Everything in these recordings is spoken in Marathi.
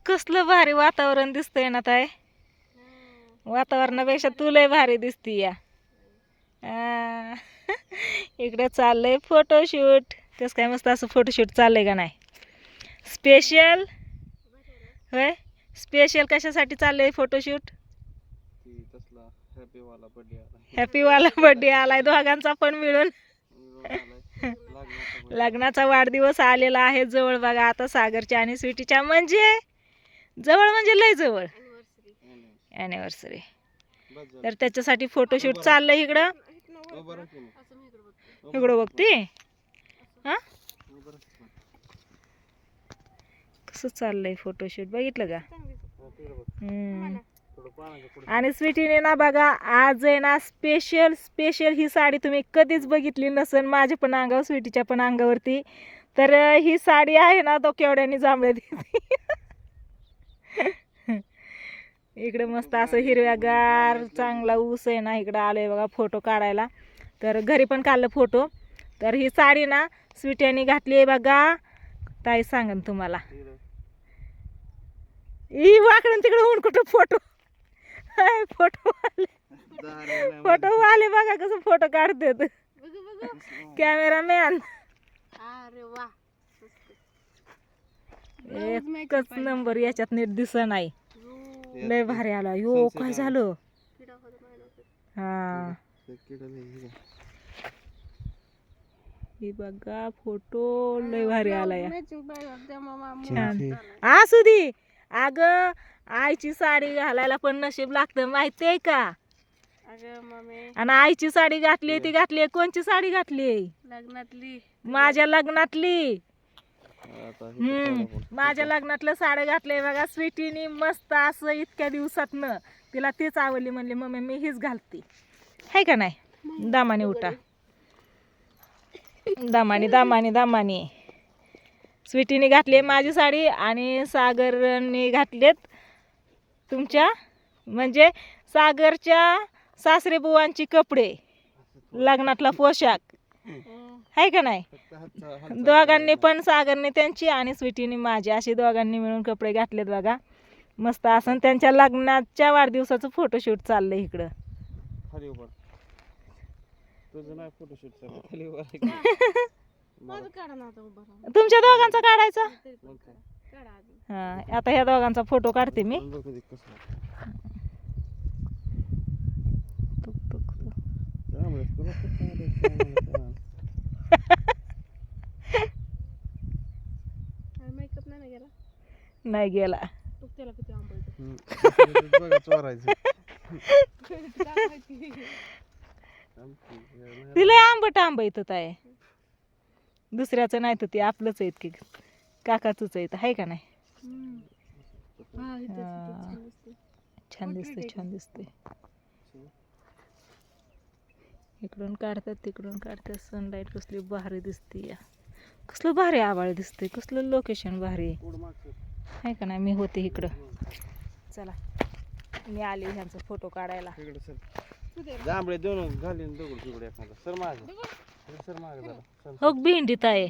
कसलं भारी वातावरण दिसतंय ना ताई. वातावरणापेक्षा तू लय भारी दिसती या. आ, इकडे चाललंय फोटोशूट. तेच काय मस्त असं फोटोशूट चाललंय का नाही. स्पेशल होय. स्पेशल कशासाठी चाललंय फोटोशूट. हॅपी वाला बर्थडे आलाय दोघांचा पण मिळून. लग्नाचा वाढदिवस आलेला आहे जवळ बघा आता सागरच्या आणि स्वीटीच्या. म्हणजे जवळ म्हणजे लय जवळ ॲनिव्हर्सरी. तर त्याच्यासाठी फोटोशूट चाललंय इकडं. इकडं बघते हा कसं चाललंय फोटोशूट बघितलं का. आणि स्वीटीने ना बघा आज आहे ना स्पेशल ही साडी तुम्ही कधीच बघितली नसेल. माझ्या पण अंगावर स्वीटीच्या पण अंगावरती. तर ही साडी आहे ना तो केवढ्याने जांभळ्या देते. इकडे मस्त असं हिरव्यागार चांगला ऊस आहे ना. इकडं आलोय बघा फोटो काढायला. तर घरी पण काढलं फोटो. तर ही साडी ना स्वीटीने घातली आहे बघा. ताई सांगन तुम्हाला. ही वाकडून तिकडे होऊन कुठं फोटो फोटो आले बघा कसं फोटो काढते कॅमेरामॅन. एकच नंबर याच्यात नीट दिसत नाही. लय भारी आला. यो काय झालं हा हे बघा फोटो लय भारी आला या. छान असू दे. अगं आईची साडी घालायला पण नशीब लागतं माहितीये का. आणि आईची साडी घातली ती घातली. कोणची साडी घातली. लग्नातली. माझ्या लग्नातली. माझ्या लग्नातलं साडी घातलंय बघा स्वीटीनी मस्त असं. इतक्या दिवसातनं तिला तीच आवडली. म्हणली मम्मी मी हीच घालते हाय का नाही. दामाने उठा दामाने स्वीटीने घातली माझी साडी आणि सागरने घातलेत तुमच्या म्हणजे सागरच्या सासरे बुवांची कपडे. लग्नातला पोशाख आहे का नाही. दोघांनी पण सागरने त्यांची आणि स्वीटीने माझी अशी दोघांनी मिळून कपडे घातलेत बघा. मस्त असं त्यांच्या लग्नाच्या वाढदिवसाचं फोटोशूट चाललंय इकडं. तुमच्या दोघांचा काढायचा. हा आता ह्या दोघांचा फोटो काढते मी. नाही गेला. तिला आंबट येत आहे. दुसऱ्याचं नाही तर ते आपलंच आहेत की काकाचंच आहेत आहे का नाही. छान दिसते. इकडून काढतात तिकडून काढतात. सनलाईट कसली भारी दिसते या. कसलं भारी आभाळ दिसते. कसलं लोकेशन भारी आहे का नाही. मी होते इकडं. चला मी आले ह्यांचा फोटो काढायला. हो भेंडीत आहे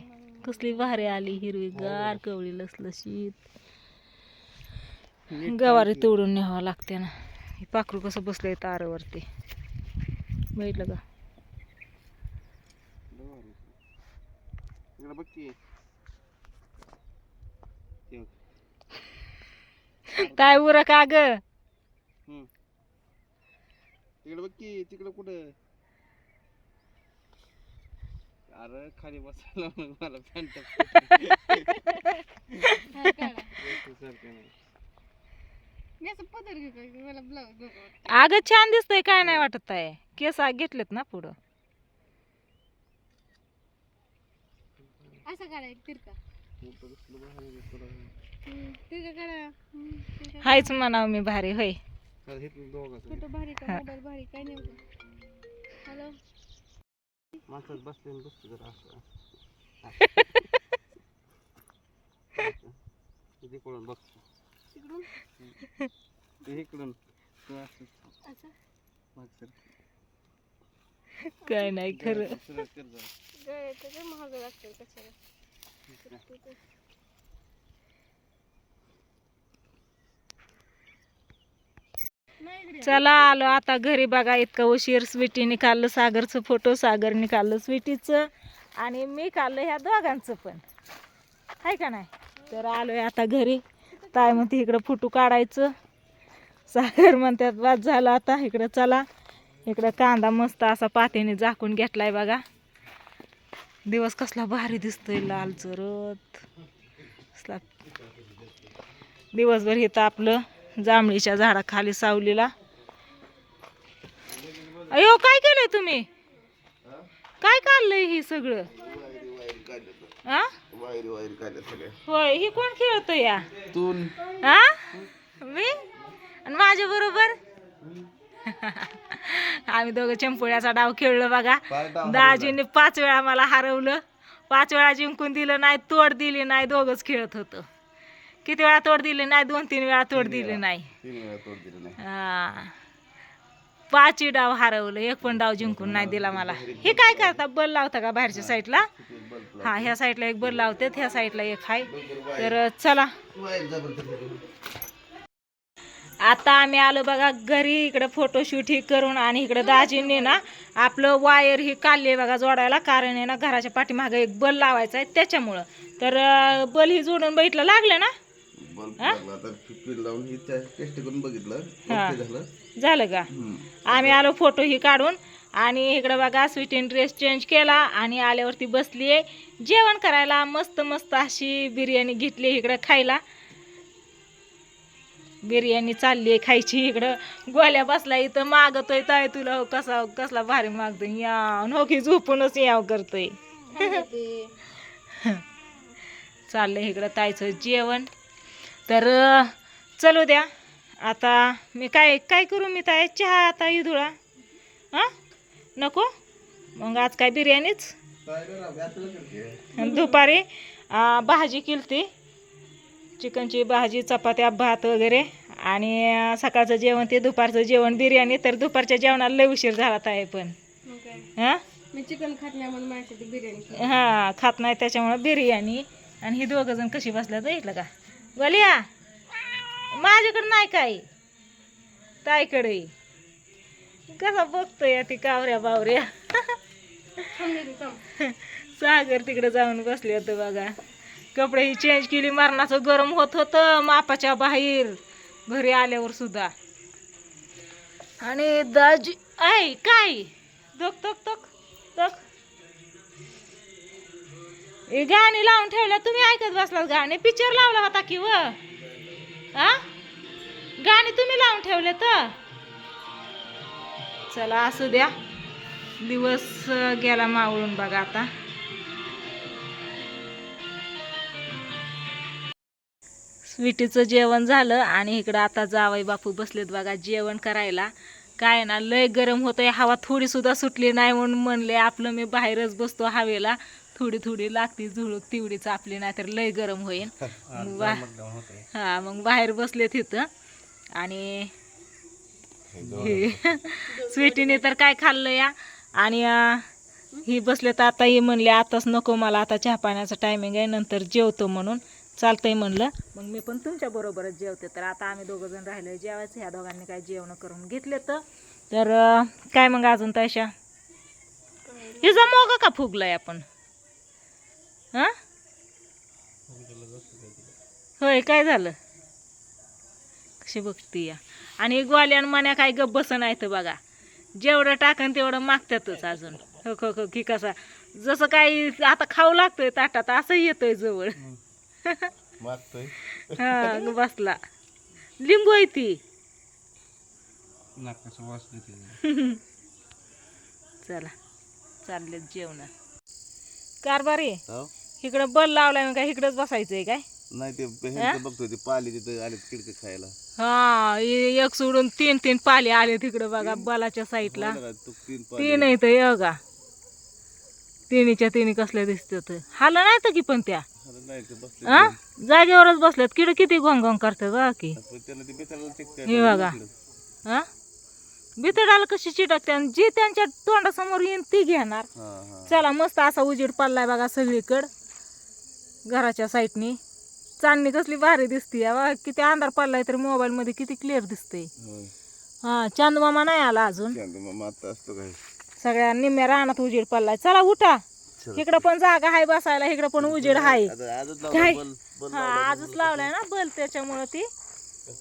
कसली भारी आली. हिरवीगार कवळी लसलशीत. गवारी तोडून न्यावं लागते ना. हे पाखरू कसं बसलंय तारावरती बघितलं का. काय उरक का ग. तिकडे कुठं. अरे खाली बसायला मला पॅन्ट अगं छान दिसतंय काय नाही वाटत आहे. केस घेतलेत ना पुढं. हायच म्हणावं मी भारी होय. तिकडून बघ इकडून काय नाही खरं. चला आलो आता घरी. बघा इतका उशीर. स्वीटीने काढलं सागरचं फोटो, सागरने काढलं स्वीटीचं, आणि मी काढलं ह्या दोघांचं पण, आहे का नाही. तर आलोय आता घरी. ताय म्हणते इकडं फोटो काढायचं, सागर म्हणतात वाद झालं आता. इकडं चला, इकडं कांदा मस्त असा पातेने झाकून घेतलाय बघा. दिवस कसला भारी दिसतोय, लाल चरत कसला. दिवसभर इथं आपलं जांभळीच्या झाडाखाली सावलीला. अयो काय केलंय तुम्ही? काय काढलंय हे सगळं? हा होय, ही कोण खेळतो या? हा मी आणि माझ्या बरोबर आम्ही दोघं चंपोळ्याचा डाव खेळलो बघा. दाजीने 5 वेळा मला हरवलं, 5 वेळा जिंकून दिलं नाही, तोड दिली नाही. दोघंच खेळत होतं. किती वेळा तोड दिली नाही? 2-3 वेळा तोड दिली नाही. हा, 5 डाव हरवलं, एक पण डाव जिंकून नाही दिला मला. हे काय करता? बल लावता का बाहेरच्या साईडला? हा, ह्या साईडला एक बल लावते, ह्या साईडला एक आहे. तर चला आता आम्ही आलो बघा घरी. इकडं फोटोशूट ही करून, आणि इकडं दाजींनी ना आपलं वायर ही काढली बघा जोडायला. कारण आहे ना घराच्या पाठीमागे एक बल लावायचा आहे त्याच्यामुळं. तर बल ही जोडून बघितलं, लागलं ना? झालं का? आम्ही आलो फोटो ही काढून, आणि इकडं बघा स्वीटीन ड्रेस चेंज केला आणि आल्यावरती बसली आहे जेवण करायला. मस्त मस्त अशी बिर्याणी घेतली इकडं खायला. बिर्याणी चालली आहे खायची. इकडं गोल्या बसला इथं मागतोय, ताय तुला हो कसा कसला भारी मागतोय, या नोकी झोपूनच याव करतोय. चाललंय इकडं तायचं जेवण. तर चलू द्या आता. मी काय काय करू? मी ताय चहा आता इधुळा. हां नको मग आज काय बिर्याणीच. दुपारी भाजी केलती, चिकनची भाजी, चपात्या, भात वगैरे, आणि सकाळचं जेवण ते, दुपारचं जेवण बिर्याणी. तर दुपारच्या जेवणाला लय उशीर झाला ताई पण. हां मी चिकन खात नाही म्हणून माझ्यासाठी बिर्याणी. हां खात नाही त्याच्यामुळं बिर्याणी. आणि ही दोघं जण कशी बसल्यात बघितलं का? गोल्या माझ्याकडे नाही काय, ताईकडे कसा बघतोय ती कावऱ्या बावऱ्या. सागर तिकडे जाऊन बसले होते बघा. कपडे ही चेंज केली, मरणाचं गरम होत होतं मापाच्या बाहेर घरी आल्यावर सुद्धा. आणि दाजी आई काय तक तक तक तक गाणी लावून ठेवल्या. तुम्ही ऐकत बसलात गाणे? पिक्चर लावला होता की व? हा गाणी तुम्ही लावून ठेवले तर. चला असू द्या, दिवस गेला मावळून बघा आता. स्वीटीचं जेवण झालं, आणि इकडं आता जावई बापू बसलेत बघा जेवण करायला. काय ना लय गरम होतंय, हवा थोडी सुद्धा सुटली नाही म्हणून म्हणले आपलं मी बाहेरच बसतो हवेला. थोडी थोडी लागती झुळूक, तेवढीच आपली, नाही तर लय गरम होईल. हा मग बाहेर बसले तिथं. आणि स्वीटीने तर काय खाल्लं या, आणि ही बसले तर आता ही म्हणले आताच नको मला, आता चहा पाण्याचं टायमिंग आहे, नंतर जेवतो म्हणून. चालतंय म्हणलं, मग मी पण तुमच्या बरोबरच जेवते. तर आता आम्ही दोघं जण राहिलोय जेवायचं. ह्या दोघांनी काय जेवण करून घेतले. तर काय मग अजून तशा हिचा मोगा का फुगलाय आपण? हा होय, काय झालं? कशी बघती या. आणि ग्वाल्यान मन्या काय गप बस नाही तर बघा, जेवढं टाकन तेवढं मागतातच अजून. हो हो हो की कसा जसं काही आता खाऊ लागतोय ताटात असं येतोय जवळ. हा बसला. लिंबू आहे ती. चला चालले जेवण. कारभारी इकडं बल लावलाय मग काय इकडंच बसायचंय काय? नाही ते बघतोय ते पाली तिथे आले खिडकी खायला. हा एक सोडून 3 पाले आले तिकडं बघा बलाच्या साईडला. 3 आहेत हे बघा. 3च्या 3 कसल्या दिसतात. हाल नाही तर की पण त्या हा जागेवरच बसल्यात. किड किती गोंग करतात बघा की. हे बघा हा बितडाला कशी चिटकते, जी त्यांच्या तोंडासमोर येईन ती घेणार. चला मस्त असा उजेड पडलाय बघा सगळीकडं घराच्या साईडनी. चांदणी कसली भारी दिसते. किती अंधार पडलाय तर मोबाईल मध्ये किती क्लिअर दिसते. हा चांदमामा नाही आला अजून. मग आता असतो काय सगळ्या निम्म्या रानात उजेड पडलाय. चला उठा, इकडं पण जागा आहे बसायला, इकडं पण उजेड आहे. काय हा आजच लावलाय ना बल, त्याच्यामुळं ती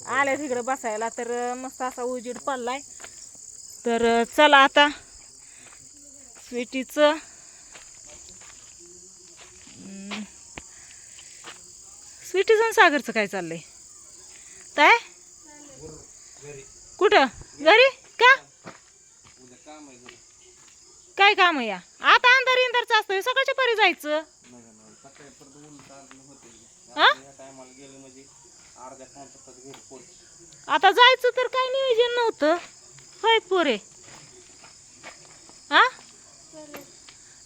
आल्या तिकडं बसायला. तर मस्त असा उजेड पडलाय. तर चला आता स्वीटीचं स्वीटीचं आणि सागरचं काय चाललंय काय? कुठं घरी का काय काम आहे या? आता अंधार इंधारच असतंय, सकाळच्या परी जायचं. हा आता जायचं तर काय नियोजन नव्हतं होय पोरे? हा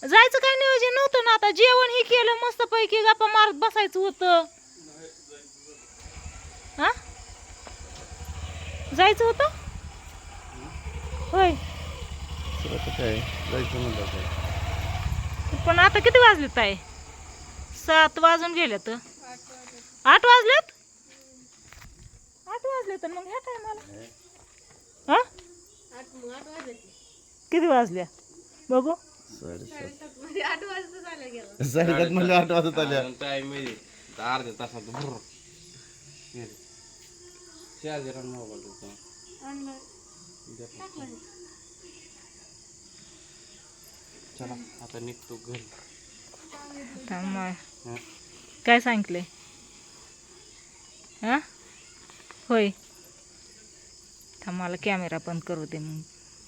जायचं काय नियोजन नव्हतं ना. आता जेवण हे केलं मस्त पैकी, गप्पा मारत बसायचं होतं. हा जायचं होतं होय. काय जायचं म्हणलं पण आता किती वाजले ताई? 7 वाजून गेले तर 8 वाजलेत. 8 वाजले तर मग ह्या टायमाला हा 8 वाजले. किती वाजल्या बघू? 8 वाजता झालं गेलं. 7:30 म्हणलं 8 वाजत आल्या. टाइम अर्ध्या तासात भर मोबाईल चला आता निघतो घरी. काय सांगितलंय? हा होय थांब, मला कॅमेरा बंद करू दे मग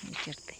विचारते.